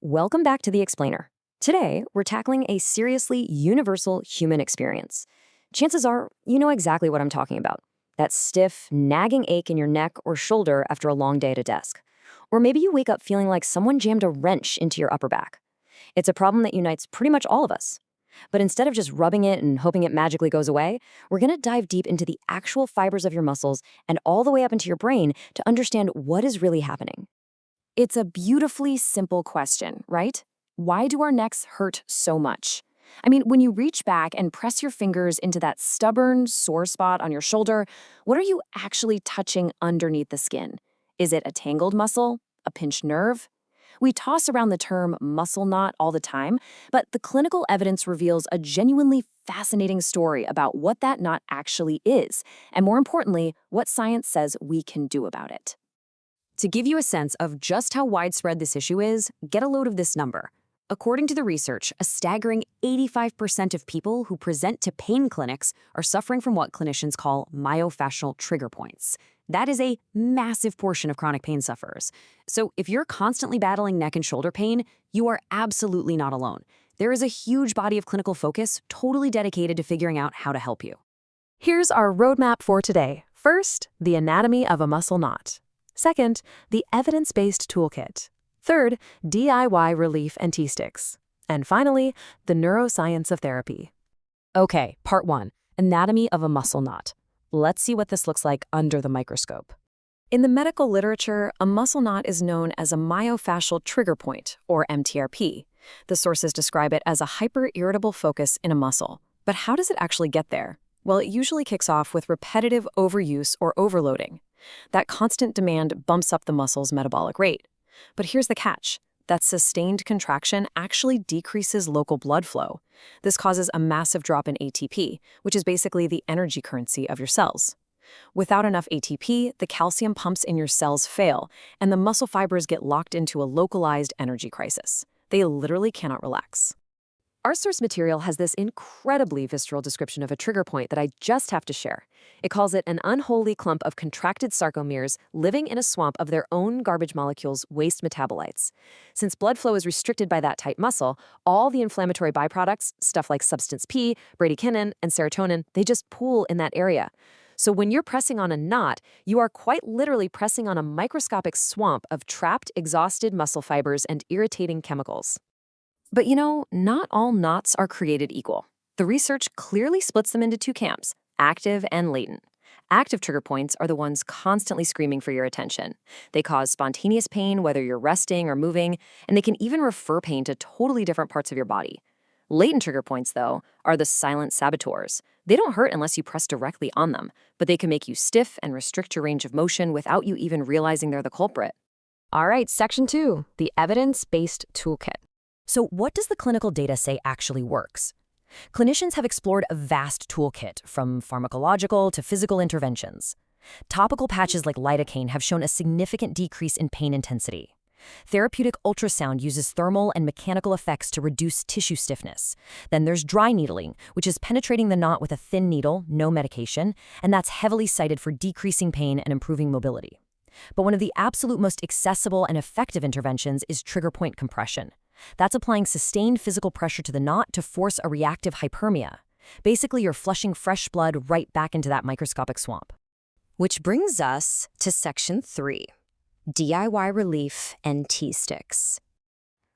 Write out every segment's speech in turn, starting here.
Welcome back to The Explainer. Today, we're tackling a seriously universal human experience. Chances are you know exactly what I'm talking about. That stiff, nagging ache in your neck or shoulder after a long day at a desk. Or maybe you wake up feeling like someone jammed a wrench into your upper back. It's a problem that unites pretty much all of us. But instead of just rubbing it and hoping it magically goes away, we're going to dive deep into the actual fibers of your muscles and all the way up into your brain to understand what is really happening. It's a beautifully simple question, right? Why do our necks hurt so much? I mean, when you reach back and press your fingers into that stubborn, sore spot on your shoulder, what are you actually touching underneath the skin? Is it a tangled muscle? A pinched nerve? We toss around the term muscle knot all the time, but the clinical evidence reveals a genuinely fascinating story about what that knot actually is, and more importantly, what science says we can do about it. To give you a sense of just how widespread this issue is, get a load of this number. According to the research, a staggering 85% of people who present to pain clinics are suffering from what clinicians call myofascial trigger points. That is a massive portion of chronic pain sufferers. So if you're constantly battling neck and shoulder pain, you are absolutely not alone. There is a huge body of clinical focus totally dedicated to figuring out how to help you. Here's our roadmap for today. First, the anatomy of a muscle knot. Second, the evidence-based toolkit. Third, DIY relief and T-sticks. And finally, the neuroscience of therapy. Okay, part 1, anatomy of a muscle knot. Let's see what this looks like under the microscope. In the medical literature, a muscle knot is known as a myofascial trigger point, or MTRP. The sources describe it as a hyper-irritable focus in a muscle. But how does it actually get there? Well, it usually kicks off with repetitive overuse or overloading. That constant demand bumps up the muscle's metabolic rate. But here's the catch. That sustained contraction actually decreases local blood flow. This causes a massive drop in ATP, which is basically the energy currency of your cells. Without enough ATP, the calcium pumps in your cells fail, and the muscle fibers get locked into a localized energy crisis. They literally cannot relax. Our source material has this incredibly visceral description of a trigger point that I just have to share. It calls it an unholy clump of contracted sarcomeres living in a swamp of their own garbage molecules, waste metabolites. Since blood flow is restricted by that tight muscle, all the inflammatory byproducts, stuff like substance P, bradykinin, and serotonin, they just pool in that area. So when you're pressing on a knot, you are quite literally pressing on a microscopic swamp of trapped, exhausted muscle fibers and irritating chemicals. But you know, not all knots are created equal. The research clearly splits them into two camps, active and latent. Active trigger points are the ones constantly screaming for your attention. They cause spontaneous pain whether you're resting or moving, and they can even refer pain to totally different parts of your body. Latent trigger points, though, are the silent saboteurs. They don't hurt unless you press directly on them, but they can make you stiff and restrict your range of motion without you even realizing they're the culprit. All right, section 2, the evidence-based toolkit. So what does the clinical data say actually works? Clinicians have explored a vast toolkit, from pharmacological to physical interventions. Topical patches like lidocaine have shown a significant decrease in pain intensity. Therapeutic ultrasound uses thermal and mechanical effects to reduce tissue stiffness. Then there's dry needling, which is penetrating the knot with a thin needle, no medication, and that's heavily cited for decreasing pain and improving mobility. But one of the absolute most accessible and effective interventions is trigger point compression. That's applying sustained physical pressure to the knot to force a reactive hyperemia. Basically, you're flushing fresh blood right back into that microscopic swamp. Which brings us to section 3, DIY relief and T-sticks.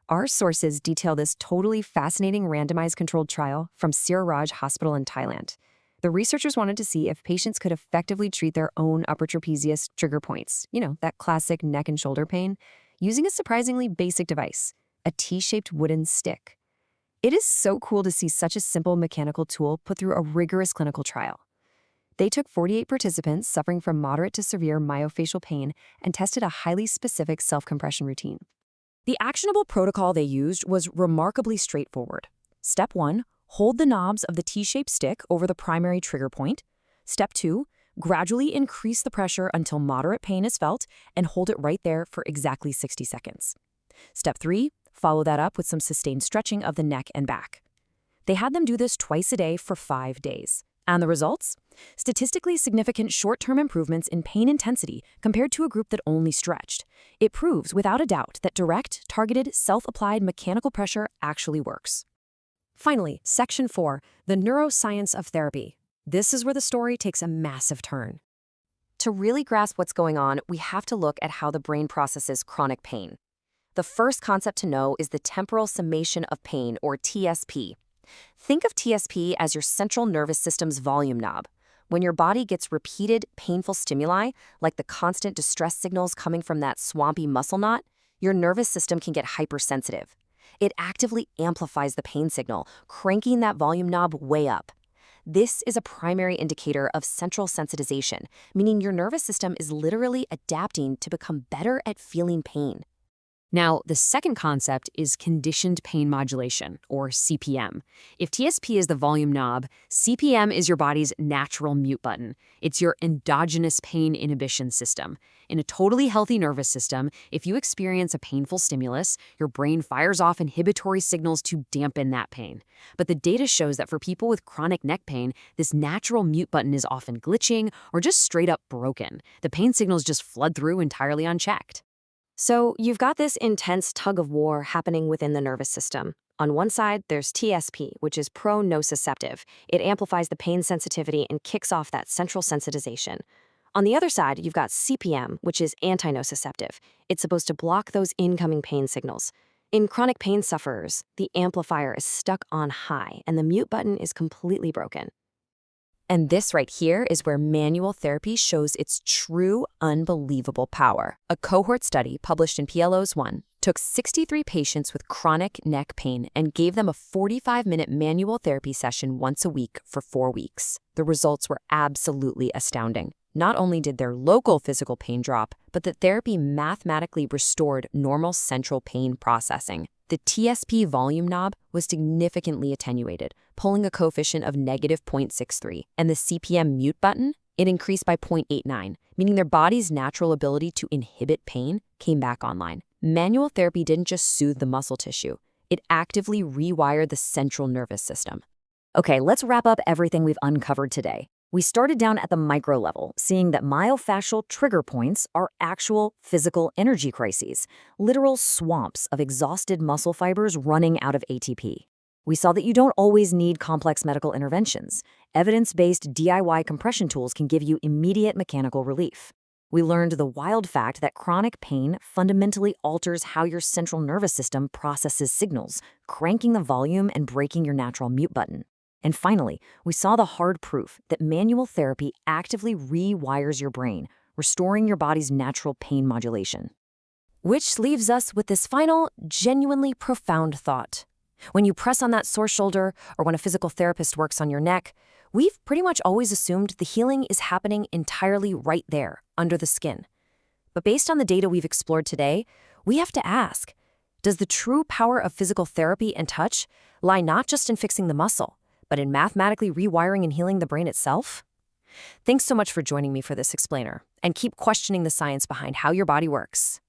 Our sources detail this totally fascinating randomized controlled trial from Siraj Hospital in Thailand. The researchers wanted to see if patients could effectively treat their own upper trapezius trigger points, that classic neck and shoulder pain, using a surprisingly basic device, a T-shaped wooden stick. It is so cool to see such a simple mechanical tool put through a rigorous clinical trial. They took 48 participants suffering from moderate to severe myofascial pain and tested a highly specific self-compression routine. The actionable protocol they used was remarkably straightforward. Step 1, hold the knobs of the T-shaped stick over the primary trigger point. Step 2, gradually increase the pressure until moderate pain is felt and hold it right there for exactly 60 seconds. Step 3, follow that up with some sustained stretching of the neck and back. They had them do this twice a day for 5 days. And the results? Statistically significant short-term improvements in pain intensity compared to a group that only stretched. It proves without a doubt that direct, targeted, self-applied mechanical pressure actually works. Finally, Section 4, the neuroscience of therapy. This is where the story takes a massive turn. To really grasp what's going on, we have to look at how the brain processes chronic pain. The first concept to know is the temporal summation of pain, or TSP. Think of TSP as your central nervous system's volume knob. When your body gets repeated painful stimuli, like the constant distress signals coming from that swampy muscle knot, your nervous system can get hypersensitive. It actively amplifies the pain signal, cranking that volume knob way up. This is a primary indicator of central sensitization, meaning your nervous system is literally adapting to become better at feeling pain. Now, the second concept is conditioned pain modulation, or CPM. If TSP is the volume knob, CPM is your body's natural mute button. It's your endogenous pain inhibition system. In a totally healthy nervous system, if you experience a painful stimulus, your brain fires off inhibitory signals to dampen that pain. But the data shows that for people with chronic neck pain, this natural mute button is often glitching or just straight up broken. The pain signals just flood through entirely unchecked. So you've got this intense tug of war happening within the nervous system. On one side, there's TSP, which is pro-nociceptive. It amplifies the pain sensitivity and kicks off that central sensitization. On the other side, you've got CPM, which is anti-nociceptive. It's supposed to block those incoming pain signals. In chronic pain sufferers, the amplifier is stuck on high and the mute button is completely broken. And this right here is where manual therapy shows its true, unbelievable power. A cohort study published in PLOS 1 took 63 patients with chronic neck pain and gave them a 45-minute manual therapy session once a week for 4 weeks. The results were absolutely astounding. Not only did their local physical pain drop, but the therapy mathematically restored normal central pain processing. The TSP volume knob was significantly attenuated, pulling a coefficient of -0.63, and the CPM mute button, it increased by 0.89, meaning their body's natural ability to inhibit pain came back online. Manual therapy didn't just soothe the muscle tissue, it actively rewired the central nervous system. Okay, let's wrap up everything we've uncovered today. We started down at the micro level, seeing that myofascial trigger points are actual physical energy crises, literal swamps of exhausted muscle fibers running out of ATP. We saw that you don't always need complex medical interventions. Evidence-based DIY compression tools can give you immediate mechanical relief. We learned the wild fact that chronic pain fundamentally alters how your central nervous system processes signals, cranking the volume and breaking your natural mute button. And finally, we saw the hard proof that manual therapy actively rewires your brain, restoring your body's natural pain modulation. Which leaves us with this final, genuinely profound thought. When you press on that sore shoulder or when a physical therapist works on your neck, we've pretty much always assumed the healing is happening entirely right there, under the skin. But based on the data we've explored today, we have to ask, does the true power of physical therapy and touch lie not just in fixing the muscle, but in mathematically rewiring and healing the brain itself? Thanks so much for joining me for this explainer, and keep questioning the science behind how your body works.